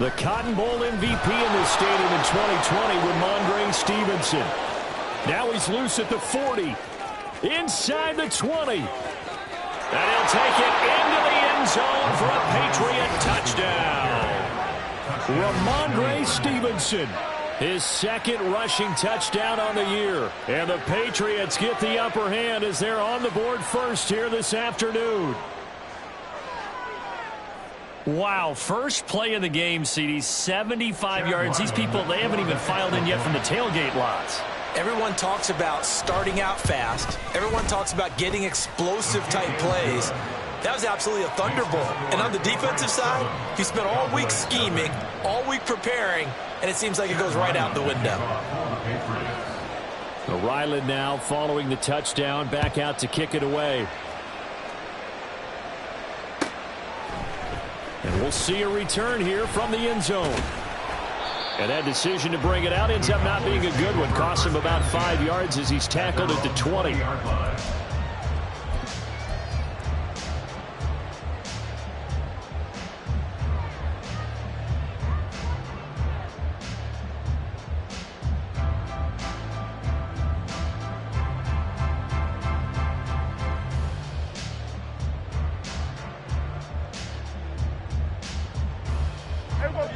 The Cotton Bowl MVP in this stadium in 2020 with Ramondre Stevenson. Now he's loose at the 40. Inside the 20. And he'll take it into the end zone for a Patriot touchdown. Ramondre Stevenson, his second rushing touchdown on the year. And the Patriots get the upper hand as they're on the board first here this afternoon. Wow, first play of the game, CD, 75 yards. These people, they haven't even filed in yet from the tailgate lots. Everyone talks about starting out fast. Everyone talks about getting explosive-type plays. That was absolutely a thunderbolt. And on the defensive side, he spent all week scheming, all week preparing, and it seems like it goes right out the window. Ryland now following the touchdown, back out to kick it away. And we'll see a return here from the end zone. And that decision to bring it out ends up not being a good one. Costs him about 5 yards as he's tackled at the 20.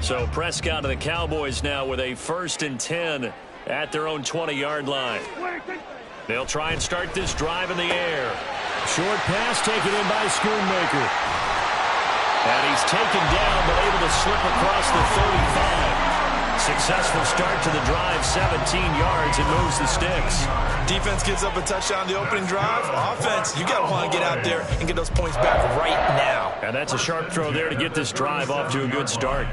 So Prescott and the Cowboys now with a 1st and 10 at their own 20-yard line. They'll try and start this drive in the air. Short pass taken in by Schoonmaker. And he's taken down but able to slip across the 35. Successful start to the drive, 17 yards, and moves the sticks. Defense gives up a touchdown the opening drive. Offense, you got to want to get out there and get those points back right now. And that's a sharp throw there to get this drive off to a good start.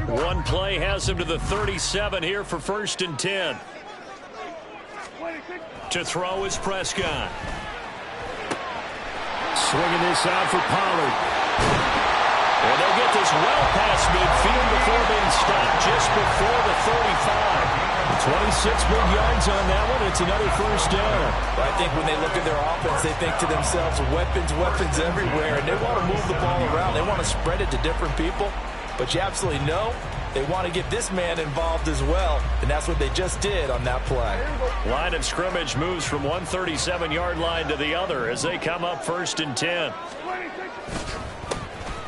One play has him to the 37 here for 1st and 10. To throw is Prescott. Swinging this out for Pollard. And they'll get this well past midfield before being stopped just before the 35. 26 big yards on that one. It's another 1st down. Well, I think when they look at their offense, they think to themselves, weapons everywhere, and they want to move the ball around. They want to spread it to different people. But you absolutely know they want to get this man involved as well, and that's what they just did on that play. Line of scrimmage moves from 137-yard line to the other as they come up 1st and 10.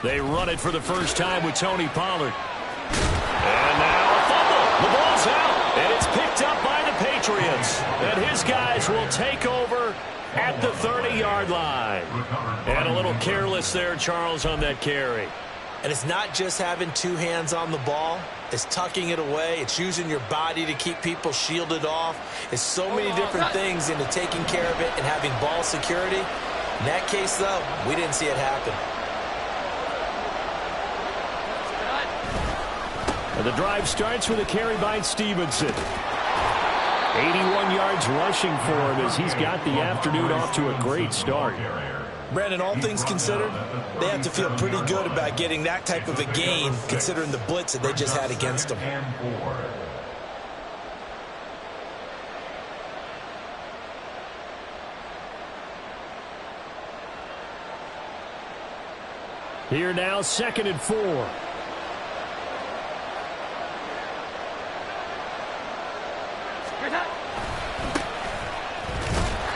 They run it for the first time with Tony Pollard. And now a fumble. The ball's out, and it's picked up by the Patriots. And his guys will take over at the 30-yard line. And a little careless there, Charles, on that carry. And it's not just having 2 hands on the ball. It's tucking it away. It's using your body to keep people shielded off. It's so many different things into taking care of it and having ball security. In that case, though, we didn't see it happen. And the drive starts with a carry by Stevenson. 81 yards rushing for him as he's got the afternoon off to a great start. Brandon, all things considered, they have to feel pretty good about getting that type of a gain considering the blitz that they just had against them. Here now, 2nd and 4.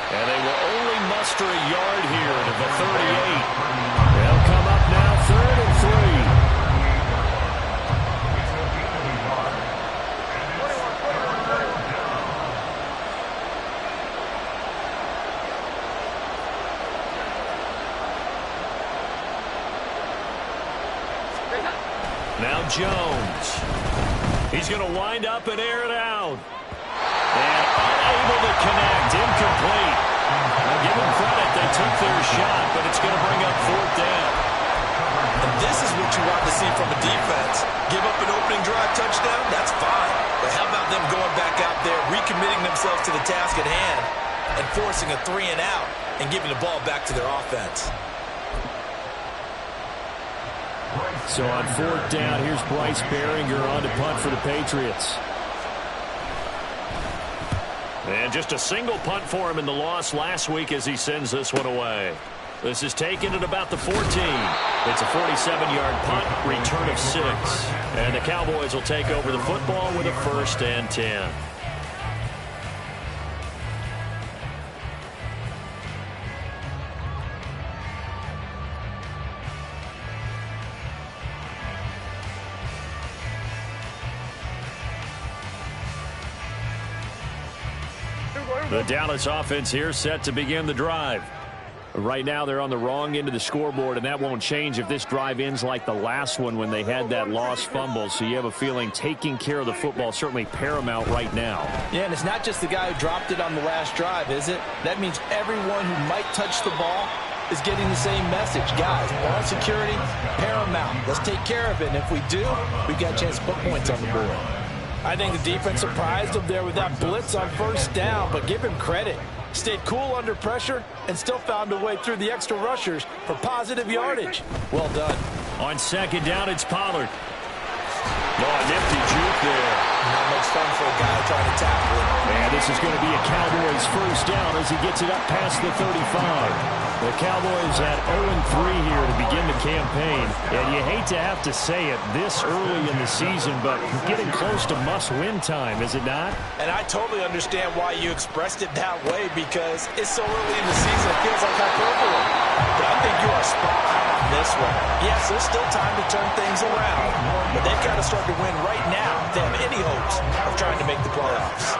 And they will only muster a yard here to the 38. They'll come up now 3rd and 3. Now Jones. He's going to wind up and air it out. And unable to connect, incomplete. Now give them credit, they took their shot, but it's going to bring up 4th down. And this is what you want to see from a defense. Give up an opening drive touchdown, that's fine. But how about them going back out there, recommitting themselves to the task at hand, and forcing a 3 and out, and giving the ball back to their offense. So on 4th down, here's Bryce Behringer on to punt for the Patriots. And just a single punt for him in the loss last week as he sends this one away. This is taken at about the 14. It's a 47-yard punt, return of 6. And the Cowboys will take over the football with a 1st and 10. The Dallas offense here set to begin the drive. Right now they're on the wrong end of the scoreboard, and that won't change if this drive ends like the last one when they had that lost fumble. So you have a feeling taking care of the football certainly paramount right now. Yeah, and it's not just the guy who dropped it on the last drive, is it? That means everyone who might touch the ball is getting the same message. Guys, ball security, paramount. Let's take care of it, and if we do, we've got a chance to put points on the board. I think the defense surprised him there with that blitz on 1st down, but give him credit. Stayed cool under pressure and still found a way through the extra rushers for positive yardage. Well done. On 2nd down, it's Pollard. Oh, a nifty juke there. Not much fun for a guy trying to tackle it. And this is going to be a Cowboys 1st down as he gets it up past the 35. The Cowboys at 0-3 here to begin the campaign. And you hate to have to say it this early in the season, but getting close to must-win time, is it not? And I totally understand why you expressed it that way, because it's so early in the season it feels like hyperbole. But I think you are spot on this one. Yes, there's still time to turn things around, but they've got to start to win right now if they have any hopes of trying to make the playoffs.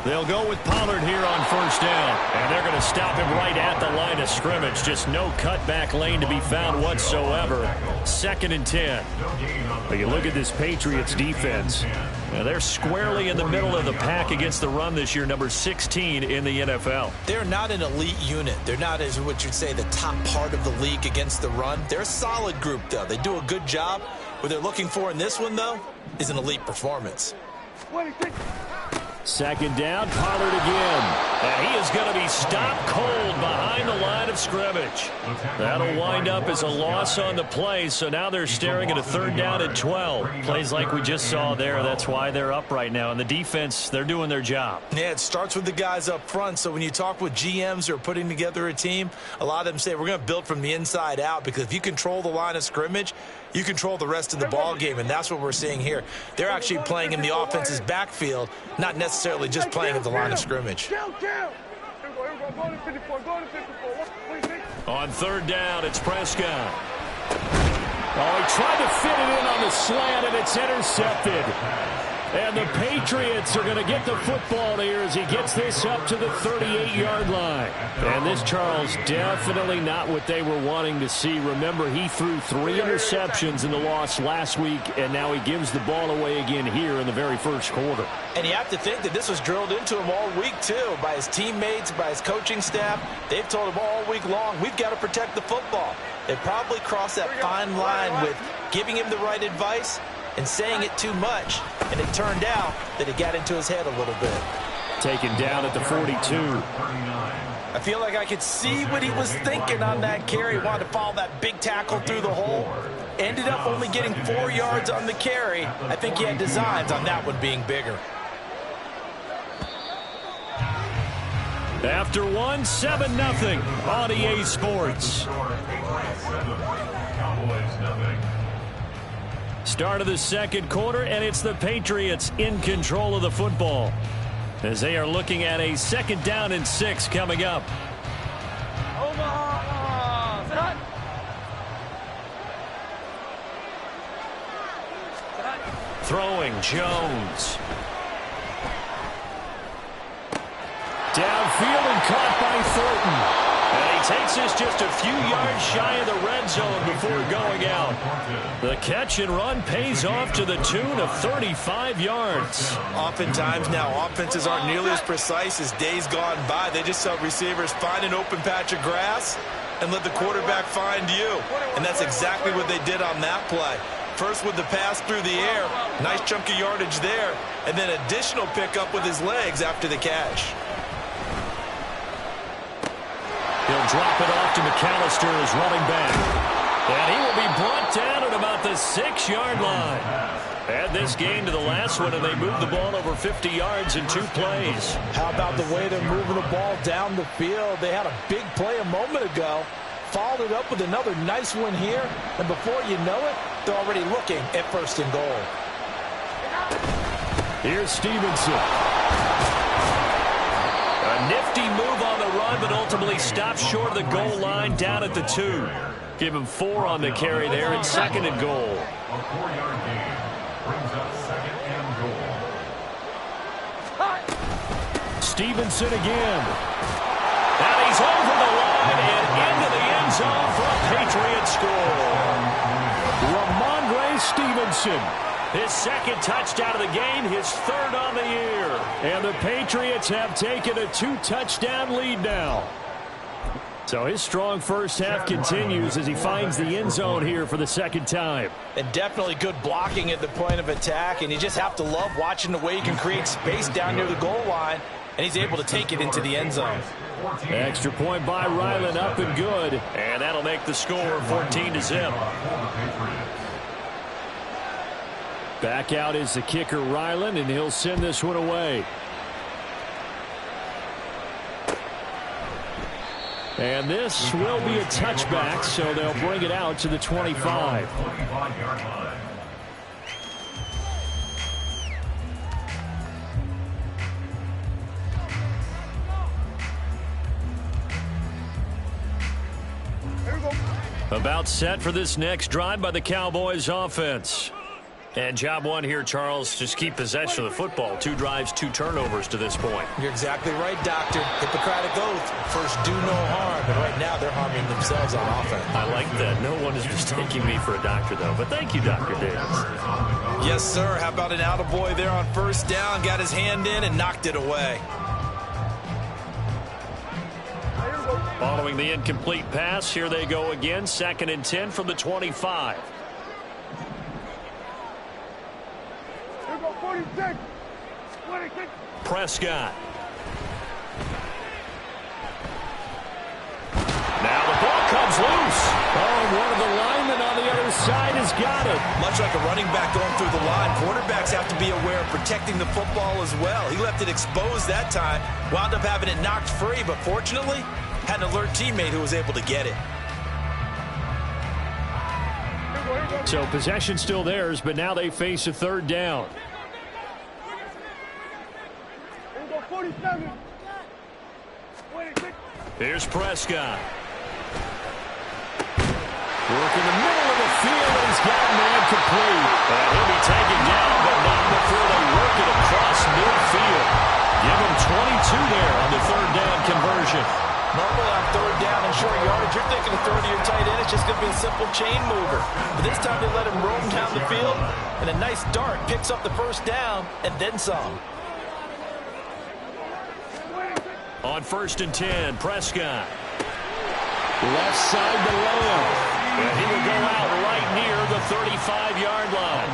They'll go with Pollard here on 1st down, and they're going to stop him right at the line of scrimmage. Just no cutback lane to be found whatsoever. 2nd and 10. But you look at this Patriots defense. Now they're squarely in the middle of the pack against the run this year, number 16 in the NFL. They're not an elite unit. They're not, as what you'd say, the top part of the league against the run. They're a solid group, though. They do a good job. What they're looking for in this one, though, is an elite performance. 2nd down, Pollard again. And he is going to be stopped cold behind the line of scrimmage. That'll wind up as a loss on the play, so now they're staring at a 3rd down and 12. Plays like we just saw there, that's why they're up right now. And the defense, they're doing their job. Yeah, it starts with the guys up front, so when you talk with GMs who are putting together a team, a lot of them say we're going to build from the inside out, because if you control the line of scrimmage, you control the rest of the ball game, and that's what we're seeing here. They're actually playing in the offense's backfield, not necessarily just playing at the line of scrimmage. On 3rd down, it's Prescott. Oh, he tried to fit it in on the slant, and it's intercepted. And the Patriots are going to get the football here as he gets this up to the 38-yard line. And this, Charles, definitely not what they were wanting to see. Remember, he threw 3 interceptions in the loss last week, and now he gives the ball away again here in the very 1st quarter. And you have to think that this was drilled into him all week, too, by his teammates, by his coaching staff. They've told him all week long, we've got to protect the football. They probably crossed that fine line with giving him the right advice and saying it too much, and it turned out that it got into his head a little bit. Taken down at the 42. I feel like I could see what he was thinking on that carry. He wanted to follow that big tackle through the hole. Ended up only getting 4 yards on the carry. I think he had designs on that one being bigger. After 7-0 on EA Sports. Start of the 2nd quarter, and it's the Patriots in control of the football as they are looking at a 2nd down and 6 coming up. Throwing Jones. Downfield and caught by Thornton. And he takes this just a few yards shy of the red zone before going out. The catch and run pays off to the tune of 35 yards. Oftentimes now offenses aren't nearly as precise as days gone by. They just help receivers find an open patch of grass and let the quarterback find you. And that's exactly what they did on that play. First with the pass through the air, nice chunk of yardage there, and then additional pickup with his legs after the catch. He'll drop it off to McAllister as running back. And he will be brought down at about the 6-yard line. Add this game to the last one, and they moved the ball over 50 yards in 2 plays. How about the way they're moving the ball down the field? They had a big play a moment ago. Followed it up with another nice one here. And before you know it, they're already looking at 1st and goal. Here's Stevenson. A nifty move on the run, but ultimately stopped short of the goal line down at the 2. Give him 4 on the carry there at 2nd and goal. A 4-yard gain brings up 2nd and goal. Stevenson again. And he's over the line and into the end zone for a Patriot score. Ramondre Stevenson. His 2nd touchdown of the game, his 3rd on the year. And the Patriots have taken a 2-touchdown lead now. So his strong first half continues as he finds the end zone here for the 2nd time. And definitely good blocking at the point of attack. And you just have to love watching the way he can create space down near the goal line. And he's able to take it into the end zone. Extra point by Ryland, up and good. And that'll make the score 14-0. Back out is the kicker, Ryland, and he'll send this one away. And this will be a touchback, so they'll bring it out to the 25. About set for this next drive by the Cowboys offense. And job one here, Charles, just keep possession of the football. 2 drives, 2 turnovers to this point. You're exactly right, Doctor. Hippocratic oath. First, do no harm. But right now, they're harming themselves on offense. I like that. No one is mistaking me for a doctor, though. But thank you, Dr. Davis. Yes, sir. How about an attaboy there on 1st down? Got his hand in and knocked it away. Following the incomplete pass, here they go again. 2nd and 10 from the 25. Prescott. Now the ball comes loose. Oh, one of the linemen on the other side has got it. Much like a running back going through the line, quarterbacks have to be aware of protecting the football as well. He left it exposed that time, wound up having it knocked free, but fortunately, had an alert teammate who was able to get it. So possession still theirs, but now they face a 3rd down. Here's Prescott. Working the middle of the field, and he's got a man complete. And he'll be taken down, but not before they work it across midfield. Give him 22 there on the 3rd down conversion. Normal on 3rd down and short yardage, you're thinking of throwing to your tight end. It's just going to be a simple chain mover. But this time they let him roam down the field, and a nice dart picks up the 1st down and then some. On 1st and 10, Prescott. Left side to Lamb. And he will go out right near the 35-yard line.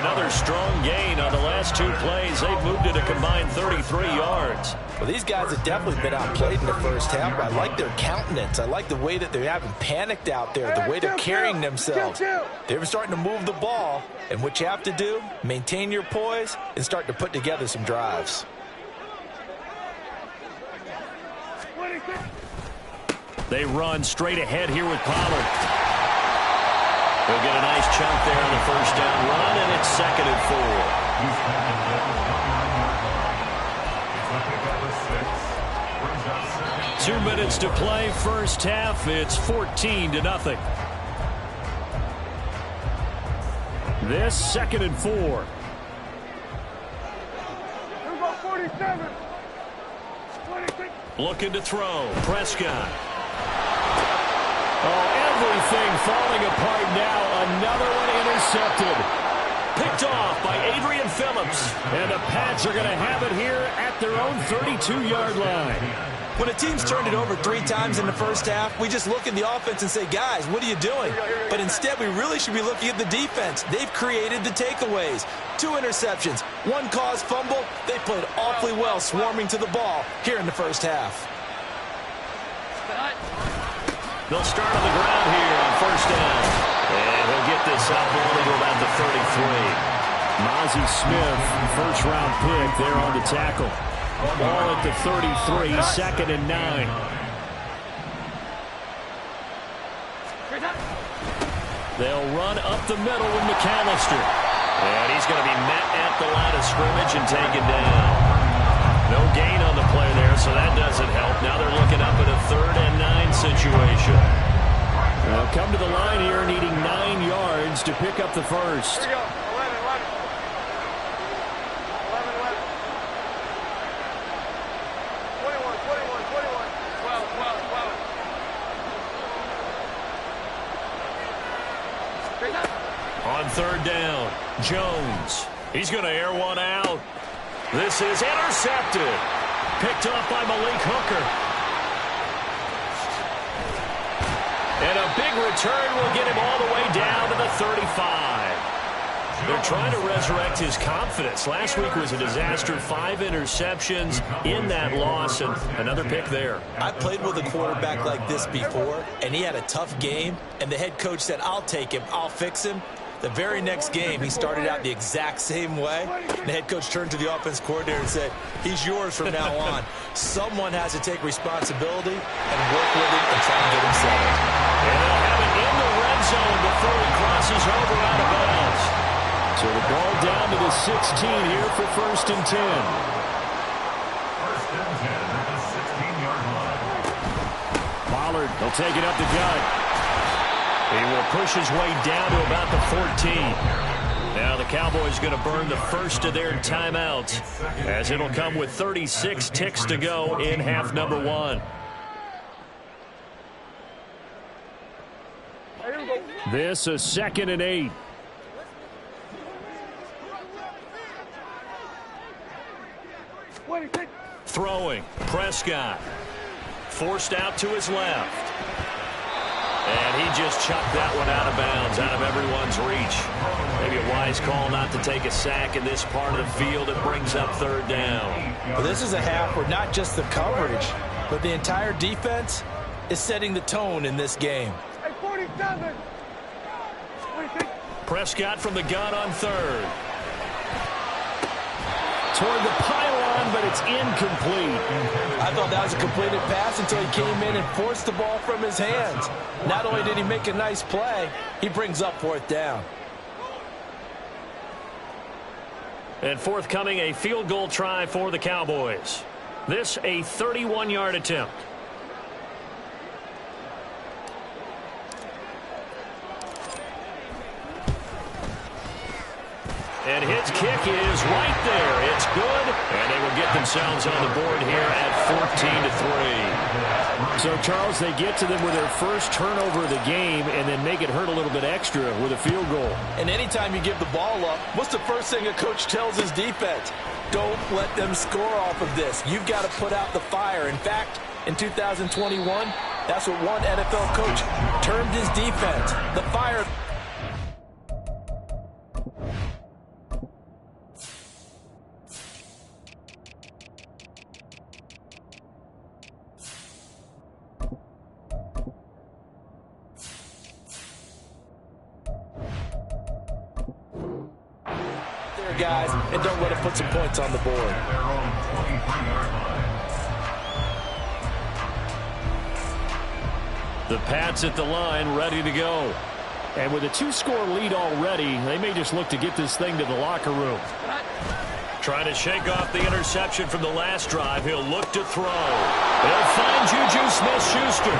Another strong gain on the last 2 plays. They've moved it a combined 33 yards. Well, these guys have definitely been outplayed in the first half. I like their countenance. I like the way that they haven't panicked out there, the way they're carrying themselves. They're starting to move the ball, and what you have to do, maintain your poise and start to put together some drives. They run straight ahead here with Pollard. They'll get a nice chunk there on the 1st down run, and it's 2nd and 4. 2 minutes to play, first half. It's 14-0. This 2nd and 4. Looking to throw. Prescott. Oh, everything falling apart now. Another one intercepted. Picked off by Adrian Phillips. And the Pats are going to have it here at their own 32-yard line. When a team's turned it over 3 times in the first half, we just look at the offense and say, guys, what are you doing? But instead, we really should be looking at the defense. They've created the takeaways. 2 interceptions, 1 caused fumble. They played awfully well swarming to the ball here in the first half. They'll start on the ground here on first down. And he'll get this up only to about the 33. Mozzie Smith, first-round pick there on the tackle. Ball at the 33, 2nd and 9. They'll run up the middle with McAllister. And he's going to be met at the line of scrimmage and taken down. No gain on the play there, so that doesn't help. Now they're looking up at a 3rd and 9 situation. They'll come to the line here needing 9 yards to pick up the first. Here we go. 11, 11. On 3rd down, Jones. He's going to air one out. This is intercepted. Picked up by Malik Hooker. And a big return will get him all the way down to the 35. They're trying to resurrect his confidence. Last week was a disaster. 5 interceptions in that loss, and another pick there. I played with a quarterback like this before, and he had a tough game, and the head coach said, I'll take him, I'll fix him. The very next game, he started out the exact same way. The head coach turned to the offense coordinator and said, he's yours from now on. Someone has to take responsibility and work with him and try and get him settled. And they'll have it in the red zone before he crosses over out of bounds. So the ball down to the 16 here for 1st and 10. 1st and 10 at the 16-yard line. Pollard, they'll take it up the gut. He will push his way down to about the 14. Now the Cowboys going to burn the first of their timeouts, as it'll come with 36 ticks to go in half number 1. This a 2nd and 8. Throwing, Prescott. Forced out to his left. And he just chucked that one out of bounds, out of everyone's reach. Maybe a wise call not to take a sack in this part of the field. It brings up 3rd down. Well, this is a half where not just the coverage, but the entire defense is setting the tone in this game. Hey, 47. Prescott from the gun on 3rd. Toward the pylon, but it's incomplete. I thought that was a completed pass until he came in and forced the ball from his hands. Not only did he make a nice play, he brings up 4th down. And forthcoming, a field goal try for the Cowboys. This a 31-yard attempt. And his kick is right there. It's good, and they will get themselves on the board here at 14-3. So, Charles, they get to them with their first turnover of the game and then make it hurt a little bit extra with a field goal. And anytime you give the ball up, what's the first thing a coach tells his defense? Don't let them score off of this. You've got to put out the fire. In fact, in 2021, that's what one NFL coach termed his defense, the fire. Guys, and don't let it put some points on the board. The Pats at the line, ready to go. And with a 2-score lead already, they may just look to get this thing to the locker room. Trying to shake off the interception from the last drive. He'll look to throw. They'll find Juju Smith-Schuster.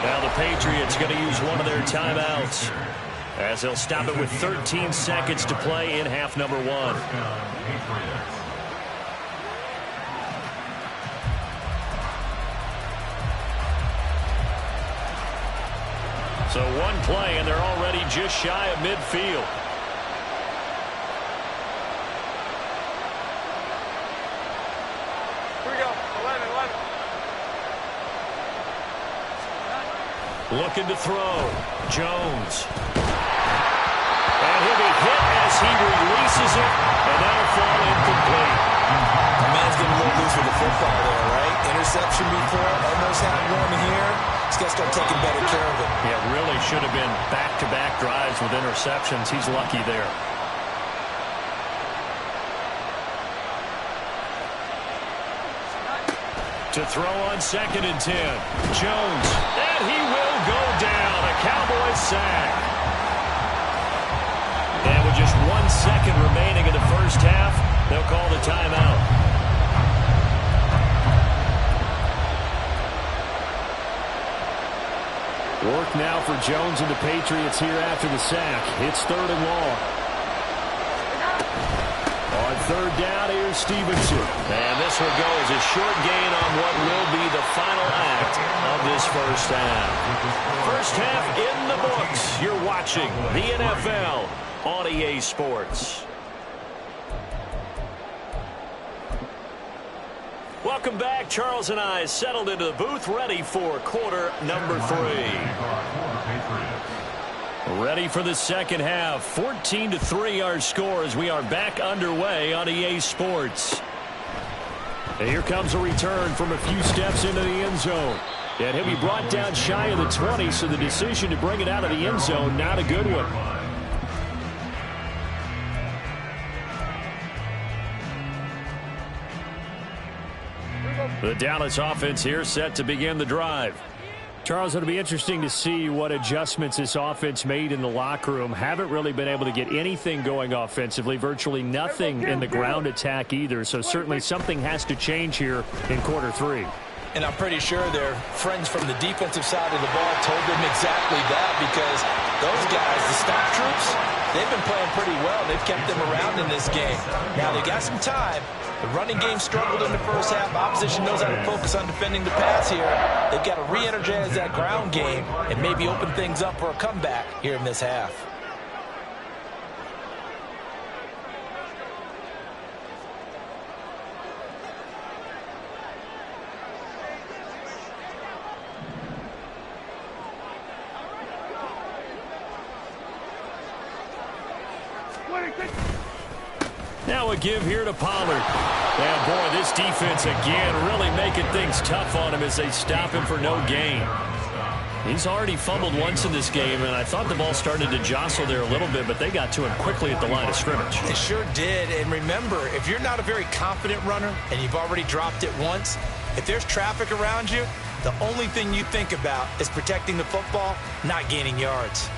Now the Patriots going to use one of their timeouts, as they'll stop it with 13 seconds to play in half number 1. So one play, and they're already just shy of midfield. Here we go. 11, 11. Looking to throw. Jones. And he'll be hit as he releases it, and that'll fall incomplete. The man's getting a little loose with the football there, right? Interception before, almost had one here. He's got to start taking better care of it. Yeah, really should have been back-to-back drives with interceptions. He's lucky there. To throw on 2nd and 10. Jones. And he will go down. A Cowboys sack. And with just 1 second remaining in the first half, they'll call the timeout. Work now for Jones and the Patriots here after the sack. It's 3rd and long. On 3rd down, here's Stevenson. And this will go as a short gain on what will be the final act of this first half. First half in the books. You're watching the NFL on EA Sports. Welcome back. Charles and I settled into the booth, ready for quarter number 3. Ready for the second half. 14-3 our score as we are back underway on EA Sports. And here comes a return from a few steps into the end zone. And he'll be brought down shy of the 20, so the decision to bring it out of the end zone, not a good one. The Dallas offense here set to begin the drive. Charles, it'll be interesting to see what adjustments this offense made in the locker room. Haven't really been able to get anything going offensively, virtually nothing in the ground attack either. So certainly something has to change here in quarter 3. And I'm pretty sure their friends from the defensive side of the ball told them exactly that, because those guys, the stock troops, they've been playing pretty well. They've kept them around in this game. Now they got some time. The running game struggled in the first half. Opposition knows how to focus on defending the pass here. They've got to re-energize that ground game and maybe open things up for a comeback here in this half. Now a give here to Pollard. And boy, this defense again really making things tough on him as they stop him for no gain. He's already fumbled once in this game, and I thought the ball started to jostle there a little bit, but they got to him quickly at the line of scrimmage. It sure did. And remember, if you're not a very confident runner and you've already dropped it once, if there's traffic around you, the only thing you think about is protecting the football, not gaining yards.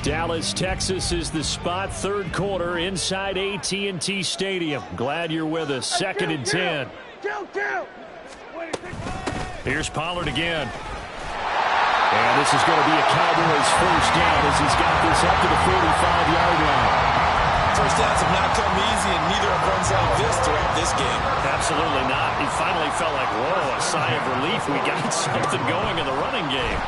Dallas, Texas is the spot. 3rd quarter inside AT&T Stadium. Glad you're with us. 2nd and 10. Here's Pollard again. And this is going to be a Cowboys first down as he's got this up to the 45-yard line. First downs have not come easy, and neither have runs like this throughout this game. Absolutely not. He finally felt like, whoa, a sigh of relief. We got something going in the running game.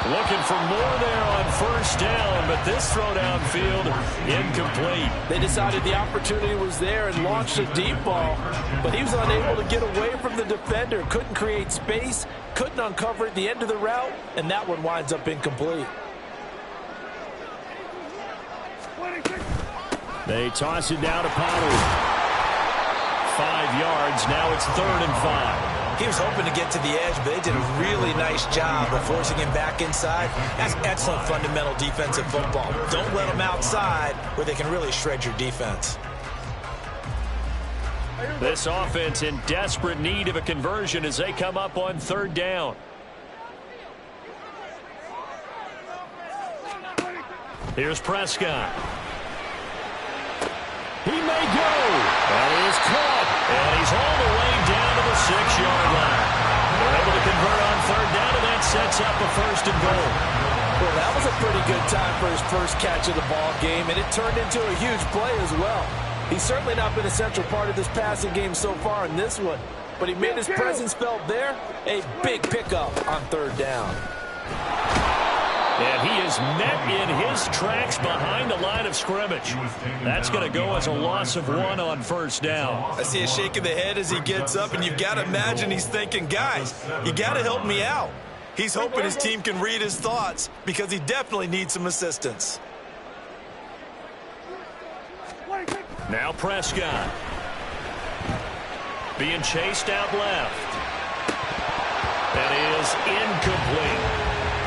Looking for more there on first down, but this throw downfield incomplete. They decided the opportunity was there and launched a deep ball, but he was unable to get away from the defender. Couldn't create space, couldn't uncover at the end of the route, and that one winds up incomplete. They toss it down to Pollard. 5 yards. Now it's 3rd and 5. He was hoping to get to the edge, but they did a really nice job of forcing him back inside. That's excellent fundamental defensive football. Don't let them outside where they can really shred your defense. This offense in desperate need of a conversion as they come up on 3rd down. Here's Prescott. He may go. That is caught. And he's all the way down to the 6-yard line. They're able to convert on 3rd down, and that sets up a 1st and goal. Well, that was a pretty good time for his first catch of the ball game, and it turned into a huge play as well. He's certainly not been a central part of this passing game so far in this one, but he made his presence felt there. A big pickup on 3rd down. And he is met in his tracks behind the line of scrimmage. That's going to go as a loss of 1 on 1st down. I see a shake of the head as he gets up, and you've got to imagine he's thinking, guys, you got to help me out. He's hoping his team can read his thoughts because he definitely needs some assistance. Now Prescott. Being chased out left. That is incomplete.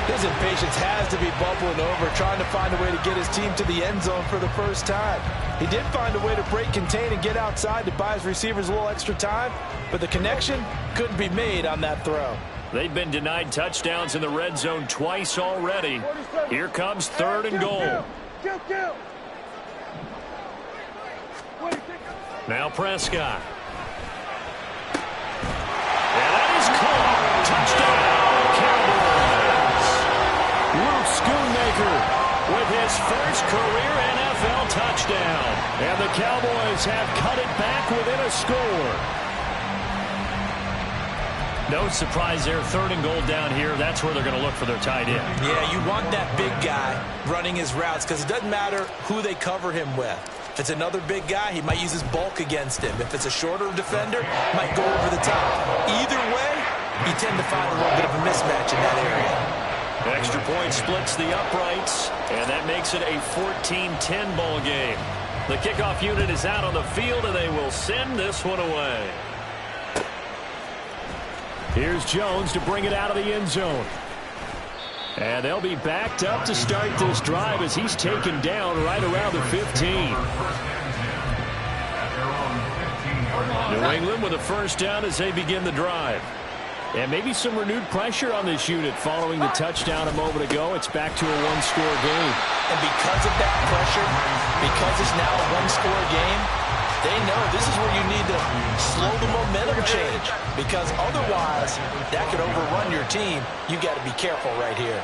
His impatience has to be bubbling over, trying to find a way to get his team to the end zone for the first time. He did find a way to break, contain, and get outside to buy his receivers a little extra time, but the connection couldn't be made on that throw. They've been denied touchdowns in the red zone twice already. Here comes 3rd and goal. Now Prescott. And that is caught. Touchdown, Cowboys. Luke Schoonmaker with his first career NFL touchdown. And the Cowboys have cut it back within a score. No surprise there, 3rd and goal down here. That's where they're going to look for their tight end. Yeah, you want that big guy running his routes because it doesn't matter who they cover him with. If it's another big guy, he might use his bulk against him. If it's a shorter defender, might go over the top. Either way, you tend to find a little bit of a mismatch in that area. Extra point splits the uprights, and that makes it a 14-10 ball game. The kickoff unit is out on the field, and they will send this one away. Here's Jones to bring it out of the end zone. And they'll be backed up to start this drive as he's taken down right around the 15. New England with a first down as they begin the drive. And maybe some renewed pressure on this unit following the touchdown a moment ago. It's back to a one-score game. And because of that pressure, because it's now a one-score game, they know this is where you need to slow the momentum change, because otherwise that could overrun your team. You got to be careful right here.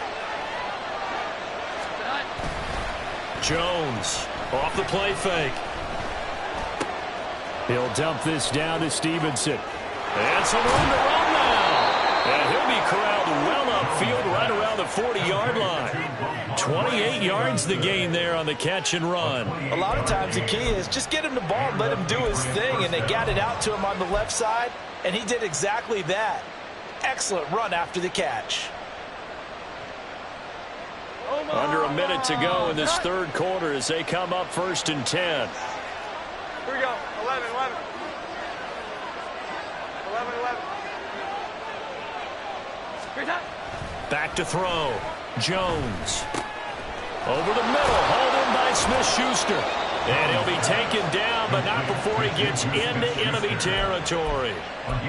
Jones off the play fake. He'll dump this down to Stevenson. And some room to run now. And he'll be corralled well upfield right around the 40-yard line. 28 yards the gain there on the catch and run. A lot of times the key is just get him the ball and let him do his thing, and they got it out to him on the left side, and he did exactly that. Excellent run after the catch. Under a minute to go in this third quarter as they come up 1st and 10. Here we go. 11. Back to throw. Jones. Over the middle. Hauled in by Smith-Schuster. And he'll be taken down, but not before he gets into enemy territory.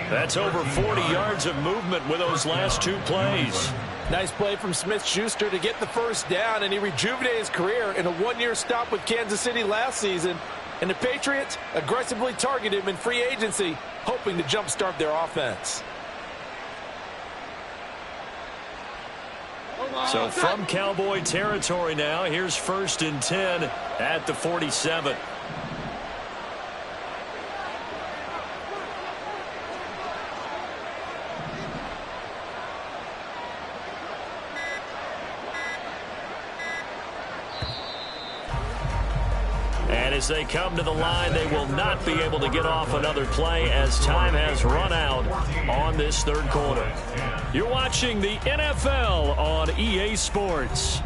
That's over 40 yards of movement with those last two plays. Nice play from Smith-Schuster to get the first down, and he rejuvenated his career in a one-year stop with Kansas City last season. And the Patriots aggressively targeted him in free agency, hoping to jumpstart their offense. So from Cowboy territory now, here's 1st and 10 at the 47. And as they come to the line, they will not be able to get off another play as time has run out on this third quarter. You're watching the NFL on EA Sports.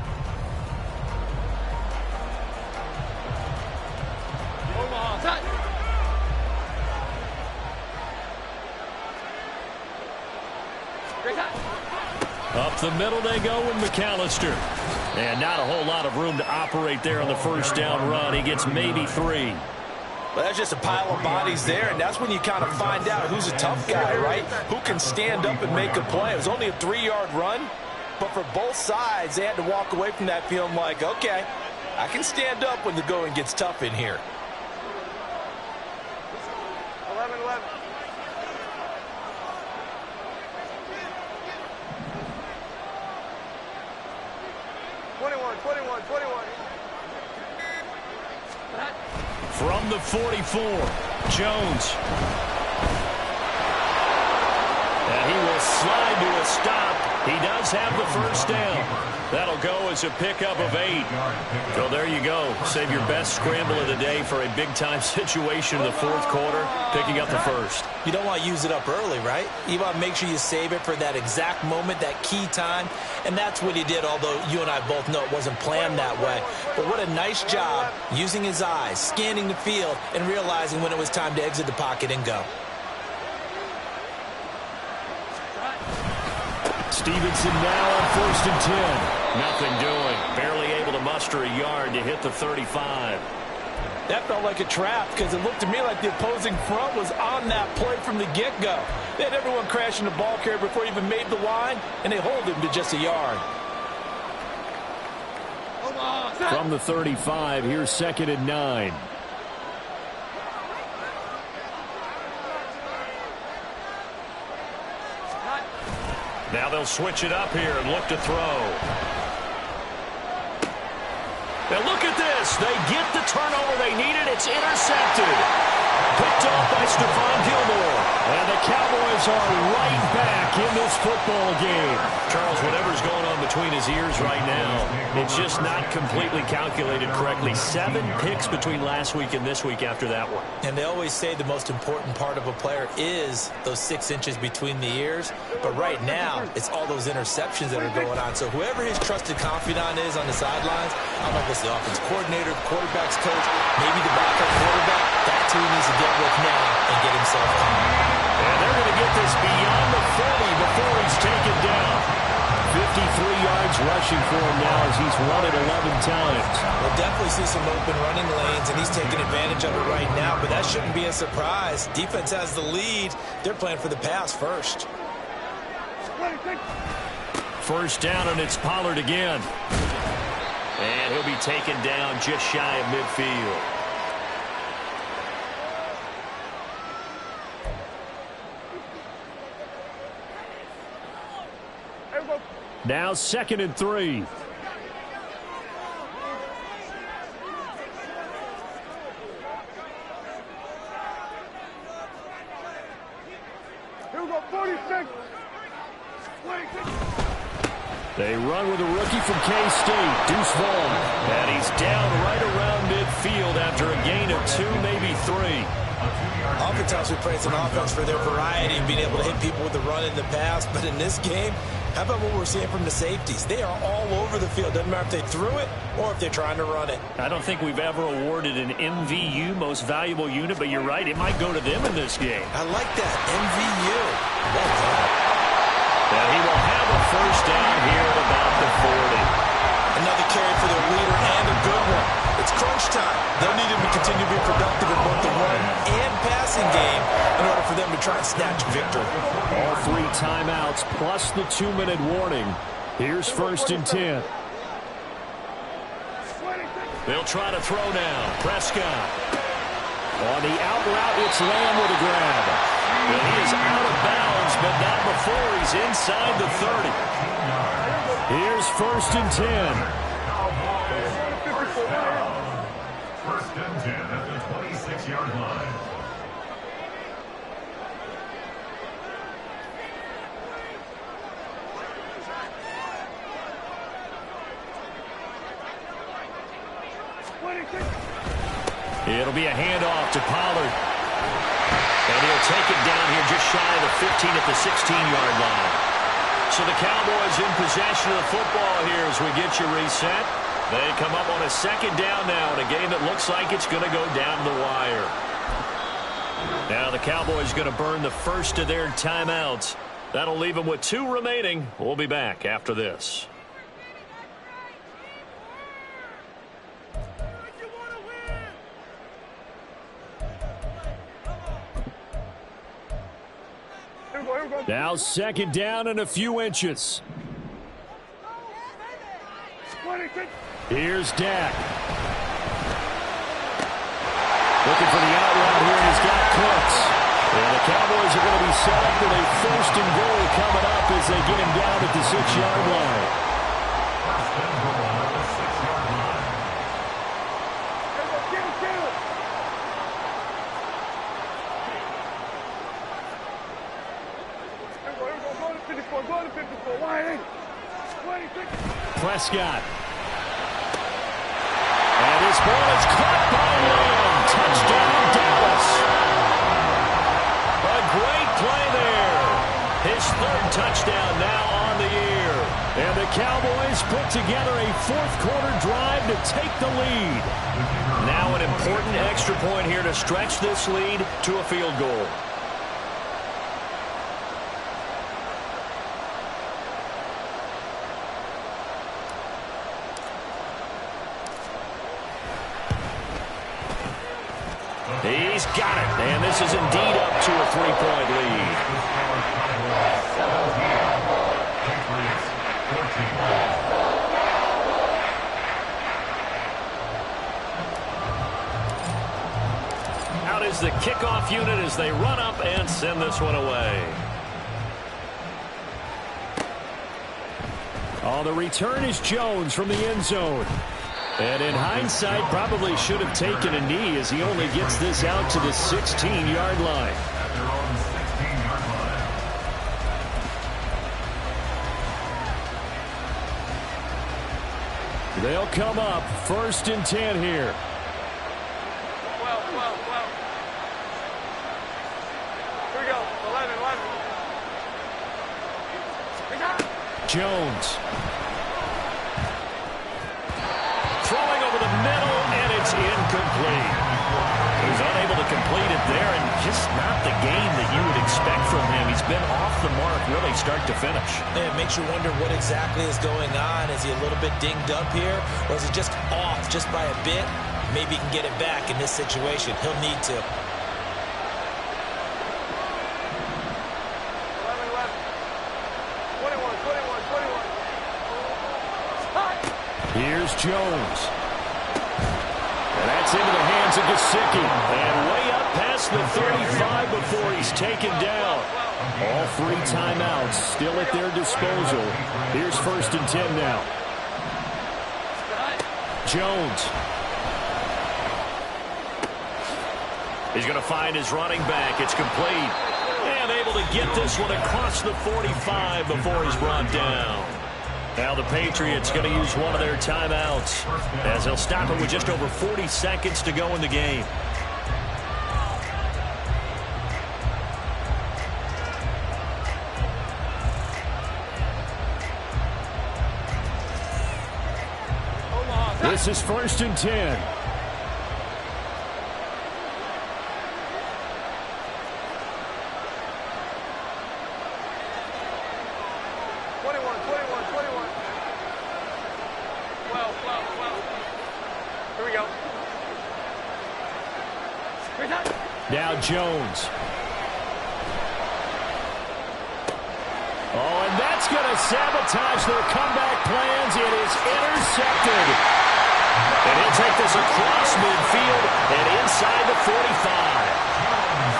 Up the middle they go with McAllister. And not a whole lot of room to operate there on the first down run. He gets maybe 3. Well, that's just a pile of bodies there, and that's when you kind of find out who's a tough guy, right? Who can stand up and make a play. It was only a 3-yard run, but for both sides, they had to walk away from that feeling like, okay, I can stand up when the going gets tough in here. 11. 21. From the 44, Jones. And he will slide to a stop He does have the first down. That'll go as a pickup of 8. So there you go. Save your best scramble of the day for a big-time situation in the fourth quarter, picking up the first. You don't want to use it up early, right? You want to make sure you save it for that exact moment, that key time. And that's what he did, although you and I both know it wasn't planned that way. But what a nice job using his eyes, scanning the field, and realizing when it was time to exit the pocket and go. Stevenson now on 1st and 10. Nothing doing. Barely able to muster a yard to hit the 35. That felt like a trap because it looked to me like the opposing front was on that play from the get-go. They had everyone crashing the ball carrier before he even made the line, and they hold him to just a yard. From the 35, here's 2nd and 9. Now they'll switch it up here and look to throw. Now look at this. They get the turnover they needed. It's intercepted. Picked off by Stephon Gilmore. And the Cowboys are right back in this football game. Charles, whatever's going on between his ears right now, it's just not completely calculated correctly. 7 picks between last week and this week after that one. And they always say the most important part of a player is those 6 inches between the ears. But right now, it's all those interceptions that are going on. So whoever his trusted confidant is on the sidelines, I don't know if it's the offense coordinator, the quarterback's coach, maybe the backup quarterback, that's who he needs to get with now and get himself calm. And they're going to get this beyond the 40 before he's taken down. 53 yards rushing for him now as he's run it 11 times. We'll definitely see some open running lanes, and he's taking advantage of it right now, but that shouldn't be a surprise. Defense has the lead. They're playing for the pass first. First down, and it's Pollard again. And he'll be taken down just shy of midfield. Now 2nd and 3. Here we go, 46. 26. They run with a rookie from K-State, Deuce Vaughn. And he's down right around midfield after a gain of 2, maybe 3. Oftentimes we praise an offense for their variety and being able to hit people with the run in the pass, but in this game, how about what we're seeing from the safeties? They are all over the field. Doesn't matter if they threw it or if they're trying to run it. I don't think we've ever awarded an MVU, most valuable unit, but you're right, it might go to them in this game. I like that, MVU. Well done. And he will have a first down here at about the 40. Another carry for their leader and a good one. It's crunch time. They'll need him to continue to be productive in both the run and passing game in order for them to try and snatch victory. All 3 timeouts plus the 2-minute warning. Here's 1st and 10. They'll try to throw now. Prescott. On the out route, it's Lamb with a grab. Well, he is out of bounds, but not before he's inside the 30. Here's 1st and 10. First and 10 at the 26-yard line. It'll be a handoff to Pollard. And he'll take it down here just shy of the 15 at the 16-yard line. So the Cowboys in possession of the football here as we get you reset. They come up on a 2nd down now in a game that looks like it's going to go down the wire. Now the Cowboys going to burn the first of their timeouts. That'll leave them with 2 remaining. We'll be back after this. Now 2nd down and a few inches. Here's Dak. Looking for the out route here, and he's got Cooks. And the Cowboys are going to be set up with a 1st and goal coming up as they get him down at the 6-yard line. 54, go to 54, wide 26. Prescott. And his ball is caught by Lamb. Touchdown, Dallas. A great play there. His third touchdown now on the year. And the Cowboys put together a fourth-quarter drive to take the lead. Now an important extra point here to stretch this lead to a field goal. He's got it, and this is indeed up to a 3-point lead. Out is the kickoff unit as they run up and send this one away. On the return is Jones from the end zone. And in hindsight, probably should have taken a knee as he only gets this out to the 16-yard line. They'll come up 1st and 10 here. Well. Here we go. 11. Jones. Throwing over the middle, and it's incomplete. He's unable to complete it there, and just not the game that you would expect from him. He's been off the mark really start to finish. And it makes you wonder what exactly is going on. Is he a little bit dinged up here, or is he just off just by a bit? Maybe he can get it back in this situation. He'll need to. 21. Here's Jones. And that's into the hands of Gesicki. And way up past the 35 before he's taken down. All 3 timeouts still at their disposal. Here's 1st and 10 now. Jones. He's going to find his running back. It's complete. And able to get this one across the 45 before he's brought down. Now the Patriots going to use one of their timeouts as they'll stop it with just over 40 seconds to go in the game. This is 1st and 10. Now Jones. Oh, and that's going to sabotage their comeback plans. It is intercepted. And he'll take this across midfield and inside the 45.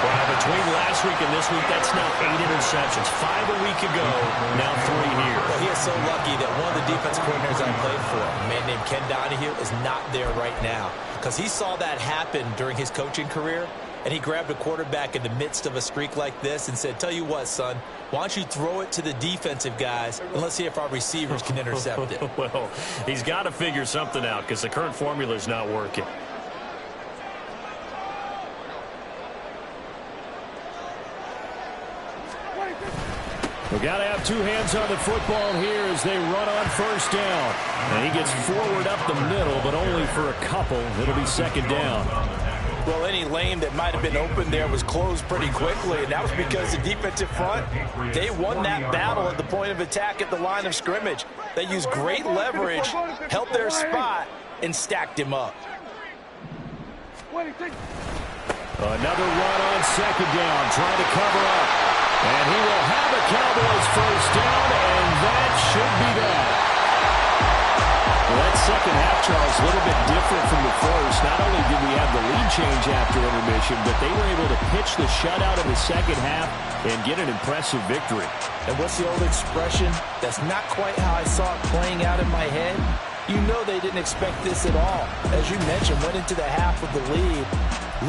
Well, between last week and this week, that's now 8 interceptions. 5 a week ago, now 3 here. Well, he is so lucky that one of the defense coordinators I played for, a man named Ken Donahue, is not there right now. Because he saw that happen during his coaching career, and he grabbed a quarterback in the midst of a streak like this and said, tell you what, son, why don't you throw it to the defensive guys, and let's see if our receivers can intercept it. Well, he's got to figure something out because the current formula is not working. We've got to have 2 hands on the football here as they run on 1st down. And he gets forward up the middle, but only for a couple. It'll be 2nd down. Well, any lane that might have been open there was closed pretty quickly, and that was because the defensive front, they won that battle at the point of attack at the line of scrimmage. They used great leverage, held their spot, and stacked him up. Another run on 2nd down, trying to cover up. And he will have a Cowboys 1st down, and that should be that. Well, that second half, Charles, a little bit different from the first. Not only did we have the lead change after intermission, but they were able to pitch the shutout in the second half and get an impressive victory. And what's the old expression? That's not quite how I saw it playing out in my head. You know they didn't expect this at all. As you mentioned, went into the half with the lead.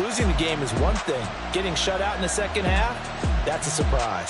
Losing the game is one thing. Getting shut out in the second half, that's a surprise.